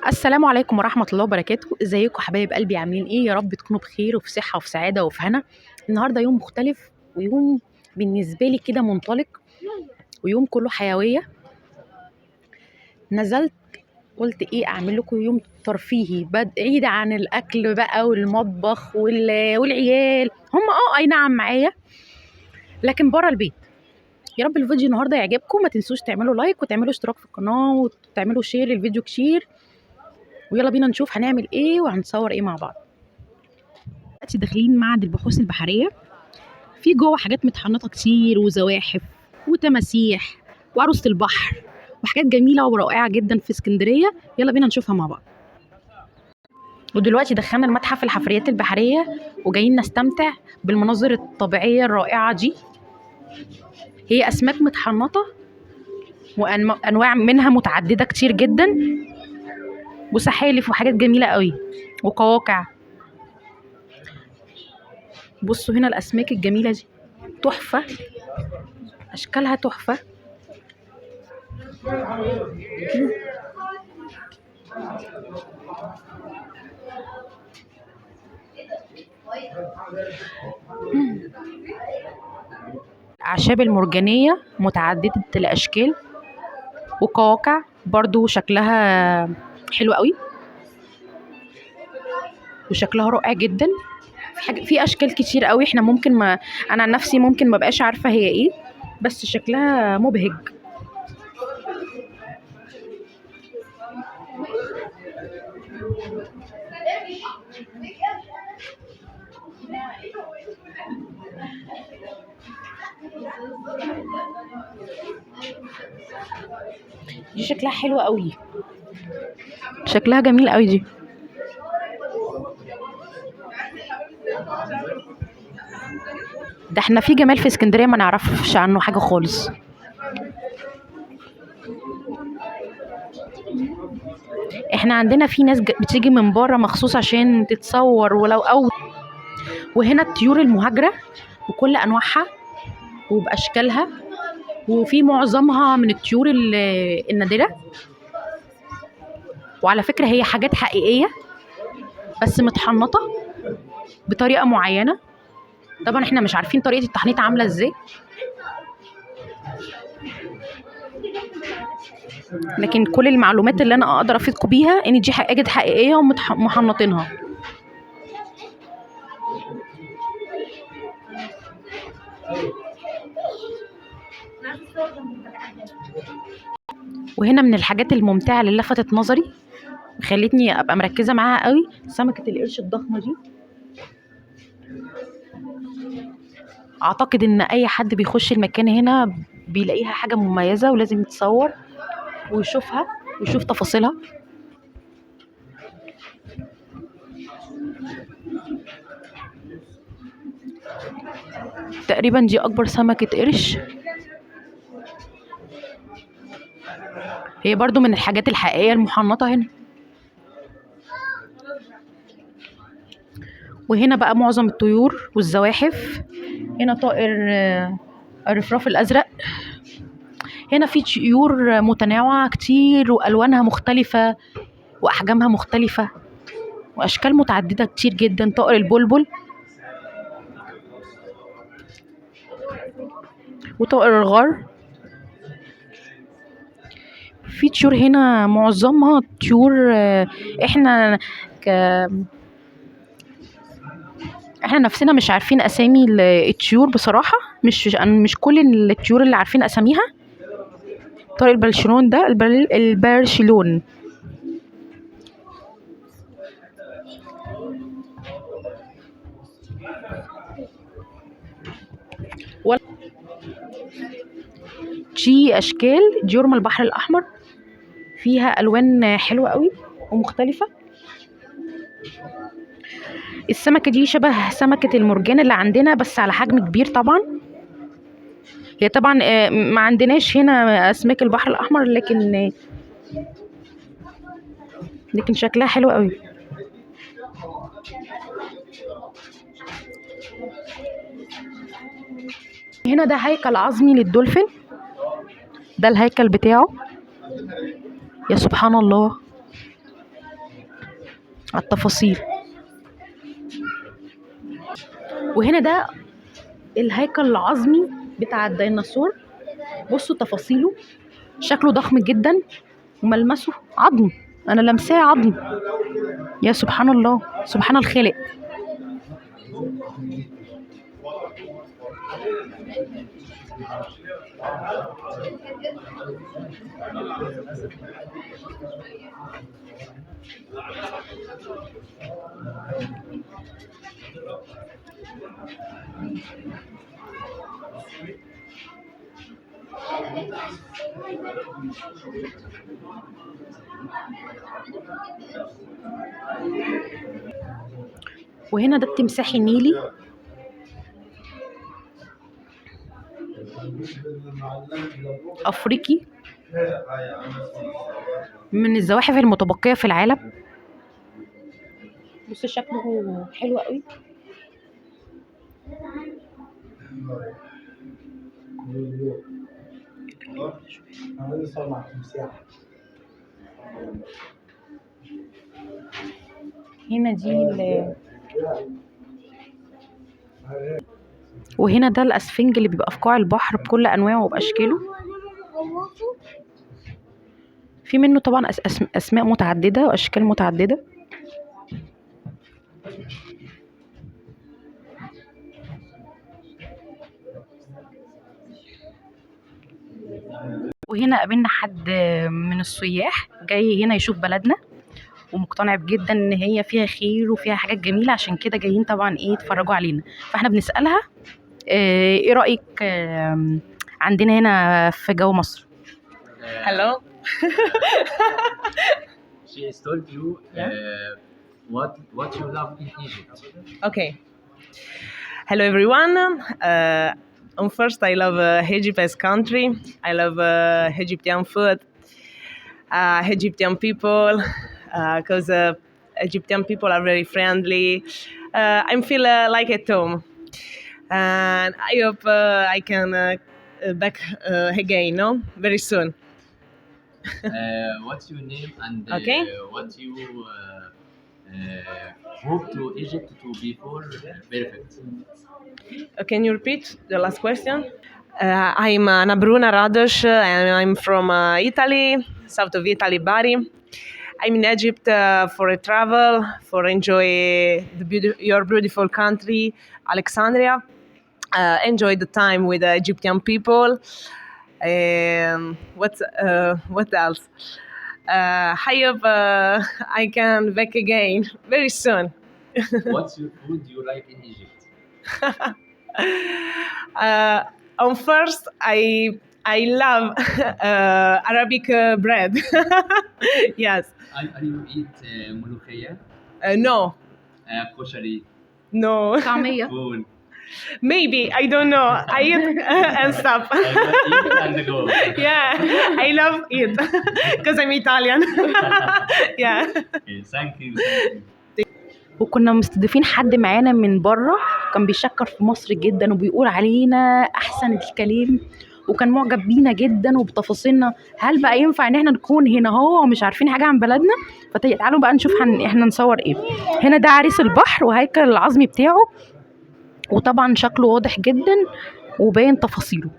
السلام عليكم ورحمة الله وبركاته. ازيكم حبايب قلبي؟ عاملين ايه؟ يا رب تكونوا بخير وفي صحة وفي سعادة وفي هنا. النهاردة يوم مختلف ويوم بالنسبة لي كده منطلق، ويوم كله حيوية. نزلت قلت ايه اعمل لكم يوم ترفيهي بعيد عن الاكل بقى والمطبخ والعيال. هم اي نعم معايا، لكن بره البيت. يا رب الفيديو النهارده يعجبكم. ما تنسوش تعملوا لايك وتعملوا اشتراك في القناة وتعملوا شير للفيديو كتير. ويلا بينا نشوف هنعمل ايه وهنصور ايه مع بعض. دلوقتي داخلين معهد البحوث البحرية. في جوه حاجات متحنطة كتير وزواحف وتماسيح وعروسة البحر وحاجات جميلة ورائعة جدا في اسكندرية. يلا بينا نشوفها مع بعض. ودلوقتي دخلنا المتحف الحفريات البحرية وجايين نستمتع بالمناظر الطبيعية الرائعة دي. هي أسماك متحنطة وأنواع منها متعددة كتير جدا، وسحالف وحاجات جميلة قوي وقواقع. بصوا هنا الأسماك الجميلة دي تحفة، أشكالها تحفة. الأعشاب المرجانية متعددة الأشكال، وقواقع برضو شكلها حلو قوي وشكلها رائع جدا. في أشكال كتير قوي احنا ممكن ما أنا عن نفسي ممكن ما بقاش عارفة هي ايه، بس شكلها مبهج. دي شكلها حلو قوي، شكلها جميل قوي دي. ده احنا في جمال في اسكندرية ما نعرفش عنه حاجة خالص. احنا عندنا في ناس بتيجي من بره مخصوص عشان تتصور ولو وهنا الطيور المهاجرة بكل انواعها وباشكالها، وفي معظمها من الطيور النادرة. وعلى فكرة هي حاجات حقيقية بس متحنطة بطريقة معينة. طبعا احنا مش عارفين طريقة التحنيط عاملة ازاي، لكن كل المعلومات اللي انا اقدر افيدكم بيها ان دي حاجات حقيقية ومحنطينها. وهنا من الحاجات الممتعة اللي لفتت نظري خلتني ابقى مركزة معاها قوي سمكة القرش الضخمة دي. اعتقد ان اي حد بيخش المكان هنا بيلاقيها حاجة مميزة ولازم يتصور ويشوفها ويشوف تفاصيلها. تقريبا دي اكبر سمكة قرش. هي برضو من الحاجات الحقيقية المحنطة هنا. وهنا بقى معظم الطيور والزواحف. هنا طائر الرفراف الازرق. هنا في طيور متنوعة كتير والوانها مختلفة واحجامها مختلفة واشكال متعددة كتير جدا. طائر البلبل وطائر الغر. في طيور هنا معظمها طيور احنا احنا نفسنا مش عارفين اسامي الطيور بصراحة. مش كل الطيور اللي عارفين اساميها. طائر البرشلون ده البرشلون. دي اشكال جرم البحر الاحمر، فيها الوان حلوه قوي ومختلفه. السمكه دي شبه سمكه المرجان اللي عندنا بس على حجم كبير طبعا. هي طبعا ما عندناش هنا اسماك البحر الاحمر، لكن شكلها حلو قوي. هنا ده هيكل عظمي للدولفين. ده الهيكل بتاعه. يا سبحان الله، على التفاصيل. وهنا ده الهيكل العظمي بتاع الديناصور، بصوا تفاصيله، شكله ضخم جدا وملمسه عظم، انا لمساه عظم. يا سبحان الله، سبحان الخالق. وهنا ده التمساح النيلي، افريقي، من الزواحف المتبقية في العالم. بص شكله حلو قوي. هنا وهنا ده الاسفنج اللي بيبقى في قاع البحر بكل انواعه وباشكاله. في منه طبعا اسماء متعدده واشكال متعدده. وهنا قابلنا حد من السياح جاي هنا يشوف بلدنا، ومقتنع جدا ان هي فيها خير وفيها حاجات جميله، عشان كده جايين طبعا يتفرجوا علينا. فاحنا بنسالها ايه رايك عندنا هنا في جو مصر. Hello. She has told you what you love in Egypt. Okay. Hello everyone. First, I love Egypt as country. I love Egyptian food, Egyptian people, because Egyptian people are very friendly. I feel like at home, and I hope I can back again, no, very soon. What's your name and okay. What you hope to Egypt to be for perfect? Can you repeat the last question? I'm Nabruna Radosh, and I'm from Italy, south of Italy, Bari. I'm in Egypt for a travel, for enjoy your beautiful country, Alexandria. Enjoy the time with the Egyptian people. What else? I hope I can back again very soon. What's your food you like in Egypt? First, I love Arabic bread. Yes. Are you eat mulukhiyah? No. Koshari? No. طعميه. Food. Maybe, I don't know. I eat and stuff. Eat and go. Yeah, I love it because I'm Italian. Yeah. Okay, thank you. وكنا مستضيفين حد معانا من بره، كان بيشكر في مصر جدا وبيقول علينا احسن الكلام، وكان معجب بينا جدا وبتفاصيلنا. هل بقى ينفع ان احنا نكون هنا هو ومش عارفين حاجه عن بلدنا؟ فتعالوا بقى نشوف احنا نصور ايه. هنا ده عريس البحر وهيكل العظمي بتاعه، وطبعا شكله واضح جدا وباين تفاصيله.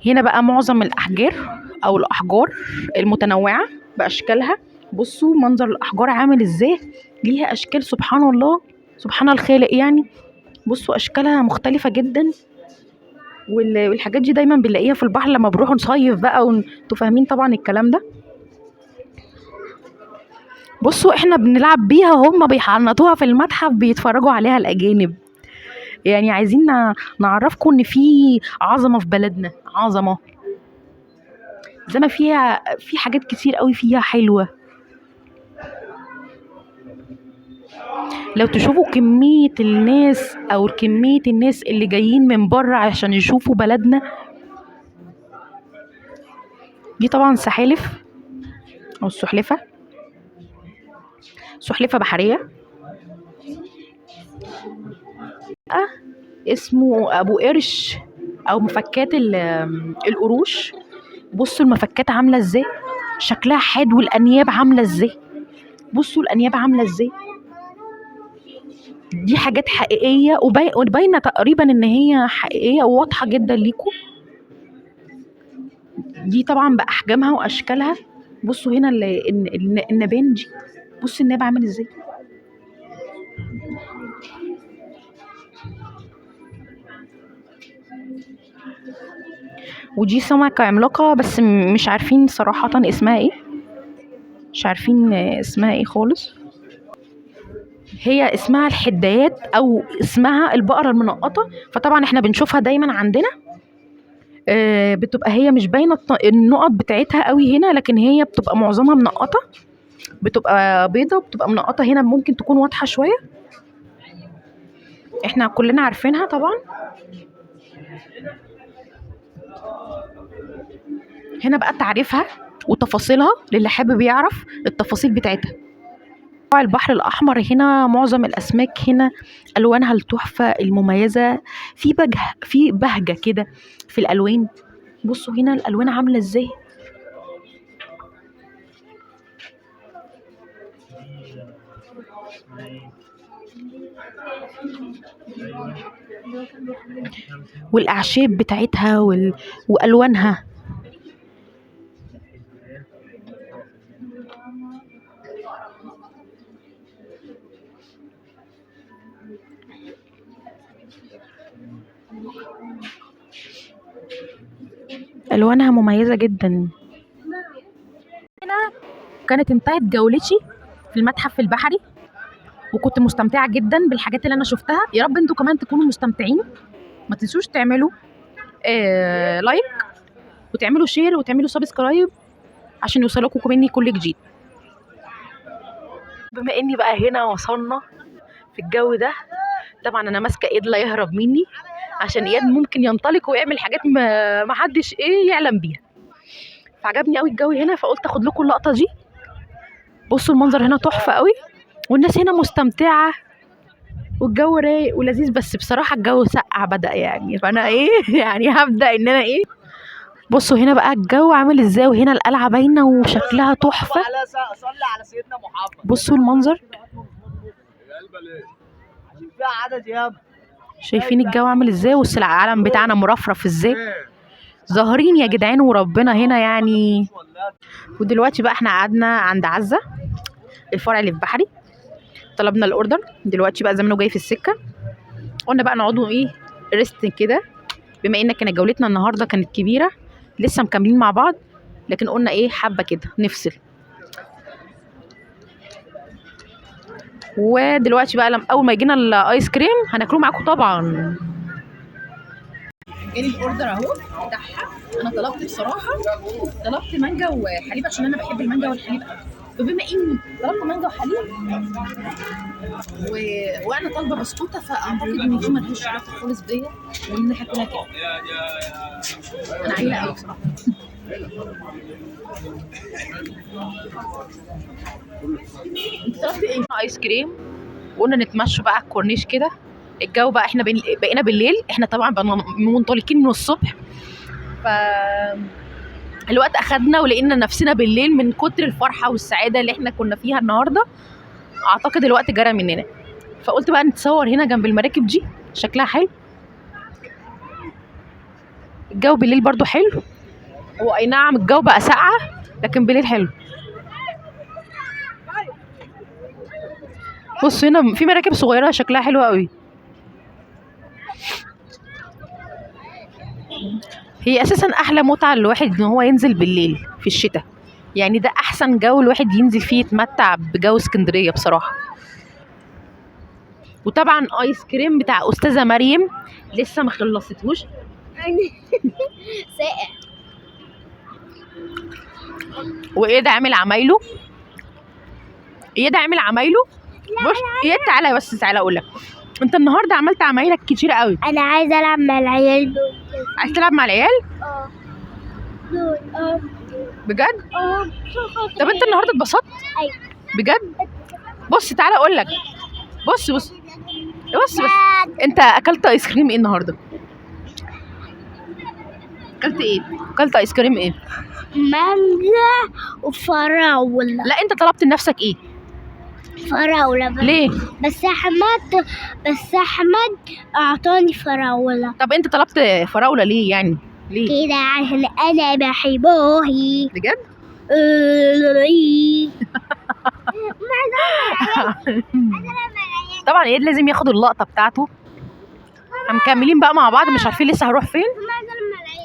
هنا بقى معظم الاحجار او الاحجار المتنوعه باشكالها. بصوا منظر الاحجار عامل ازاي، ليها اشكال سبحان الله، سبحان الخالق يعني. بصوا اشكالها مختلفه جدا، والحاجات دي دايما بنلاقيها في البحر لما بنروح نصيف بقى، وانتوا فاهمين طبعا الكلام ده. بصوا احنا بنلعب بيها، هم بيحنطوها في المتحف بيتفرجوا عليها الاجانب. يعني عايزين نعرفكم ان في عظمه في بلدنا، عظمه زي ما فيها في حاجات كتير قوي فيها حلوه. لو تشوفوا كميه الناس او كميه الناس اللي جايين من بره عشان يشوفوا بلدنا. دي طبعا سحالف او السحلفه، سحلفه بحريه اسمه ابو قرش او مفكات القروش. بصوا المفكات عامله ازاي، شكلها حاد، والانياب عامله ازاي، بصوا الانياب عامله ازاي. دي حاجات حقيقيه وباينه تقريبا ان هي حقيقيه وواضحه جدا ليكم. دي طبعا باحجامها واشكالها. بصوا هنا النبان دي، بصوا الناب عامل ازاي. ودي سمكة عملاقة بس مش عارفين صراحة اسمها ايه، مش عارفين اسمها ايه خالص. هي اسمها الحدايات او اسمها البقرة المنقطة. فطبعا احنا بنشوفها دايما عندنا، بتبقى هي مش باينة النقط بتاعتها قوي هنا، لكن هي بتبقى معظمها منقطة، بتبقى بيضة وبتبقى منقطة هنا، ممكن تكون واضحة شوية. احنا كلنا عارفينها طبعا. هنا بقى تعريفها وتفاصيلها للي حابب يعرف التفاصيل بتاعتها. البحر الأحمر هنا معظم الأسماك هنا ألوانها التحفة المميزة، في بهجة كده في الألوان. بصوا هنا الألوان عاملة ازاي. والأعشاب بتاعتها وألوانها. ألوانها مميزة جدا. هنا كانت انتهت جولتي في المتحف البحري، وكنت مستمتعة جدا بالحاجات اللي أنا شفتها. يا رب انتوا كمان تكونوا مستمتعين. ما تنسوش تعملوا لايك وتعملوا شير وتعملوا سبسكرايب عشان يوصلكم مني كل جديد. بما اني بقى هنا وصلنا في الجو ده، طبعا انا ماسكه ايد لا يهرب مني، عشان اياد ممكن ينطلق ويعمل حاجات ما حدش يعلم بيها. فعجبني قوي الجو هنا، فقلت اخد لكم اللقطه دي. بصوا المنظر هنا تحفه قوي، والناس هنا مستمتعه والجو رايق ولذيذ. بس بصراحه الجو سقع بدأ يعني، فانا يعني هبدأ ان انا بصوا هنا بقى الجو عامل ازاي، وهنا القلعه باينه وشكلها تحفه. بصوا المنظر، شايفين الجو عامل ازاي، والعلم بتاعنا مرفرف ازاي، ظاهرين يا جدعان وربنا هنا يعني. ودلوقتي بقى احنا قعدنا عند عزة الفرع اللي في بحري، طلبنا الاوردر. دلوقتي بقى زمانه جاي في السكه، قلنا بقى نقعدوا ريست كده، بما ان كانت جولتنا النهارده كانت كبيره، لسه مكملين مع بعض، لكن قلنا حبه كده نفصل. ودلوقتي بقى اول ما يجينا الايس كريم هناكله معاكم طبعا. جالي الاوردر اهو بتاعها. انا طلبت بصراحه طلبت مانجا وحليب عشان انا بحب المانجا والحليب، فبما اني طلبت مانجا وحليب وانا طالبه بسكوته، فاعتقد ان دي ملهاش علاقه خالص بيا، وان احنا كلها كده. انا عايله قوي بصراحه. انت طلبت ايه؟ ايس كريم، وقلنا نتمشى بقى على الكورنيش كده. الجو بقى احنا بقينا بالليل، احنا طبعا بقينا منطلقين من الصبح، ف الوقت اخدنا ولقينا نفسنا بالليل من كتر الفرحه والسعاده اللي احنا كنا فيها النهارده. اعتقد الوقت جرى مننا، فقلت بقى نتصور هنا جنب المراكب دي، شكلها حلو. الجو بالليل برضو حلو، هو اي نعم الجو بقى ساقعه لكن بالليل حلو. بص هنا في مراكب صغيره شكلها حلو قوي. هي اساسا احلى متعه للواحد ان هو ينزل بالليل في الشتاء، يعني ده احسن جو الواحد ينزل فيه يتمتع بجو اسكندريه بصراحه. وطبعا ايس كريم بتاع استاذه مريم لسه ما خلصتهوش ساقع. وايه ده عامل عمايله، بص تعالى بس، تعالى اقول لك، انت النهارده عملت عمايلك كتير قوي. انا عايزه العب مع العيال دول. عايز تلعب مع العيال؟ دول بجد؟ طب انت النهارده اتبسطت؟ ايوه بجد. بص تعالى اقول لك، بص انت اكلت ايس كريم ايه النهارده؟ اكلت ايه؟ اكلت ايس كريم ايه؟ مانجا وفراولة. لا انت طلبت لنفسك ايه؟ فراولة بس. ليه؟ بس أحمد أعطاني فراولة طب انت طلبت فراوله ليه يعني؟ ليه؟ كده عشان أنا بحبه. بجد؟ طبعا اياد لازم ياخد اللقطه بتاعته. مكملين بقى مع بعض، مش عارفين لسه هروح فين.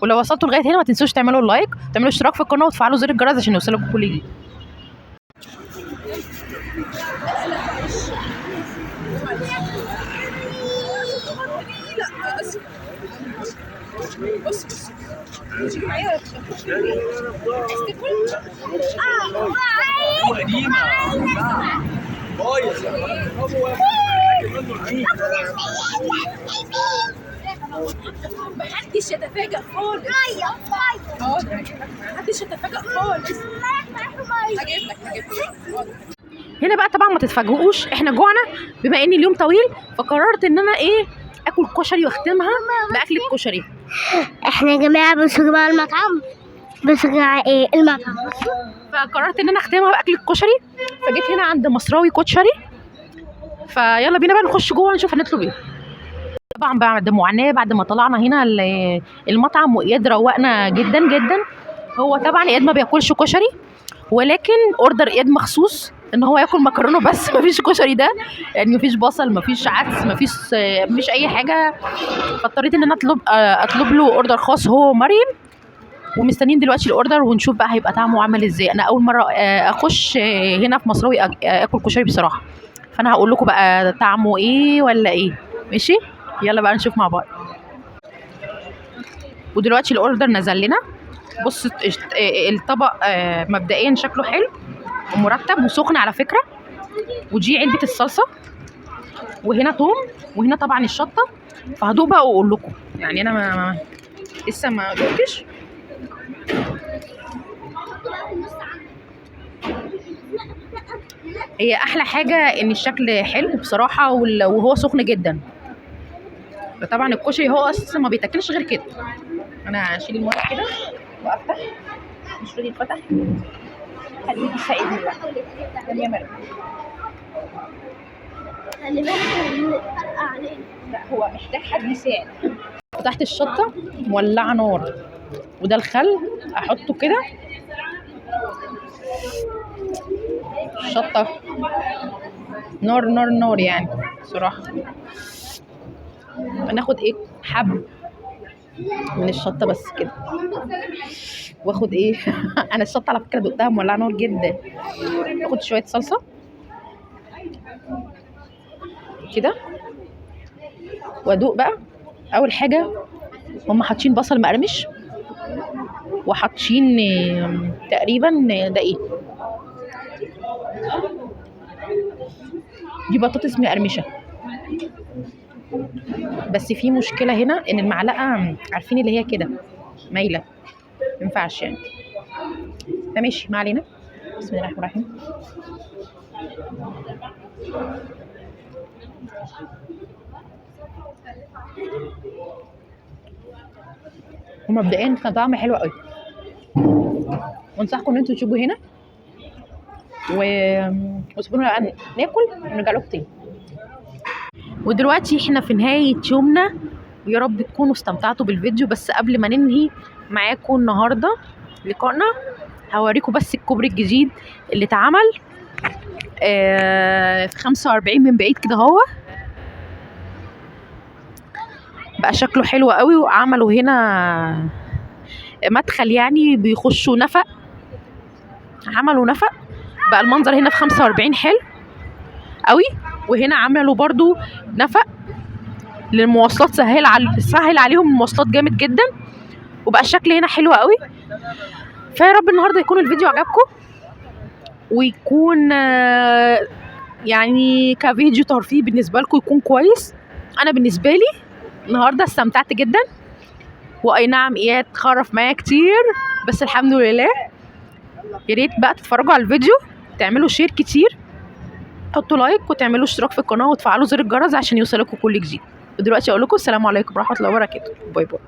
ولو وصلتوا لغايه هنا ما تنسوش تعملوا اللايك، تعملوا اشتراك في القناه وتفعلوا زر الجرس عشان يوصلكم كل جديد. محدش يتفاجأ خالص. محدش يتفاجأ خالص. هجيب لك. هنا بقى طبعا ما تتفاجئوش، احنا جوعنا بما ان اليوم طويل، فقررت ان انا اكل كشري واختمها باكله كشري. احنا يا جماعة بنسجع المطعم. بنسجع المطعم. فقررت ان انا اختمها باكله كشري، فجيت هنا عند مصراوي كشري. فيلا بينا بقى نخش جوه نشوف هنطلب ايه. طبعا بعد معاناه بعد ما طلعنا هنا المطعم، واياد روقنا جدا جدا. هو طبعا اياد ما بياكلش كشري، ولكن اوردر اياد مخصوص ان هو ياكل مكرونه بس مفيش كشري ده، يعني مفيش بصل، مفيش عدس، مفيش اي حاجه. فاضطريت ان انا اطلب له اوردر خاص هو ومريم، ومستنيين دلوقتي الاوردر ونشوف بقى هيبقى طعمه عامل ازاي. انا اول مره اخش هنا في مصراوي اكل كشري بصراحه، فانا هقول لكم بقى طعمه ايه ولا ايه. ماشي، يلا بقى نشوف مع بعض. ودلوقتي الاوردر نزل لنا. بص الطبق مبدئيا شكله حلو ومرتب وسخن على فكره، ودي علبه الصلصه، وهنا توم، وهنا طبعا الشطه. فهدوق بقى واقول لكم، يعني انا لسه ما دقتش. هي احلى حاجه ان الشكل حلو بصراحه، وهو سخن جدا. طبعا الكشري هو اصلا ما بيتاكلش غير كده. انا هشيل الميه كده وافتح، مش راضي يتفتح. حد يجي يساعدني بقى يا مريم. خلي بالك فرقع علينا. لا هو محتاج حد يساعد. فتحت الشطه مولعه نار، وده الخل احطه كده. الشطه نار نار نار يعني صراحه. ناخد حب من الشطه بس كده، واخد انا الشطه على فكره دقتها مولعه نار جدا. اخد شويه صلصه كده وادوق بقى. اول حاجه هم حاطين بصل مقرمش، وحاطين تقريبا ده دي بطاطس مقرمشه. بس في مشكله هنا ان المعلقه عارفين اللي هي كده مايله، مينفعش يعني. فماشي ما علينا. بسم الله الرحمن الرحيم. ومبدئيا كان طعمه حلو قوي، وانصحكم ان انتوا تيجوا هنا وسيبونا بقى ناكل ونرجع لكم تاني. ودلوقتي احنا في نهايه يومنا، ويا رب تكونوا استمتعتوا بالفيديو. بس قبل ما ننهي معاكم النهارده لقائنا، هوريكم بس الكوبري الجديد اللي اتعمل في 45 من بعيد كده. هو بقى شكله حلو قوي، وعملوا هنا مدخل يعني بيخشوا نفق، عملوا نفق بقى. المنظر هنا في 45 حلو قوي. وهنا عملوا برضو نفق للمواصلات، سهل عليهم المواصلات جامد جدا، وبقى الشكل هنا حلو قوي. فيا رب النهارده يكون الفيديو عجبكم، ويكون يعني كفيديو ترفيه بالنسبه لكم يكون كويس. انا بالنسبه لي النهارده استمتعت جدا، واي نعم اياد خرف معايا كتير، بس الحمد لله. يا ريت بقى تتفرجوا على الفيديو، تعملوا شير كتير، حطوا لايك، وتعملوا اشتراك في القناه، وتفعلوا زر الجرس عشان يوصلكم كل جديد. ودلوقتي اقول لكم السلام عليكم ورحمه الله وبركاته. باي باي.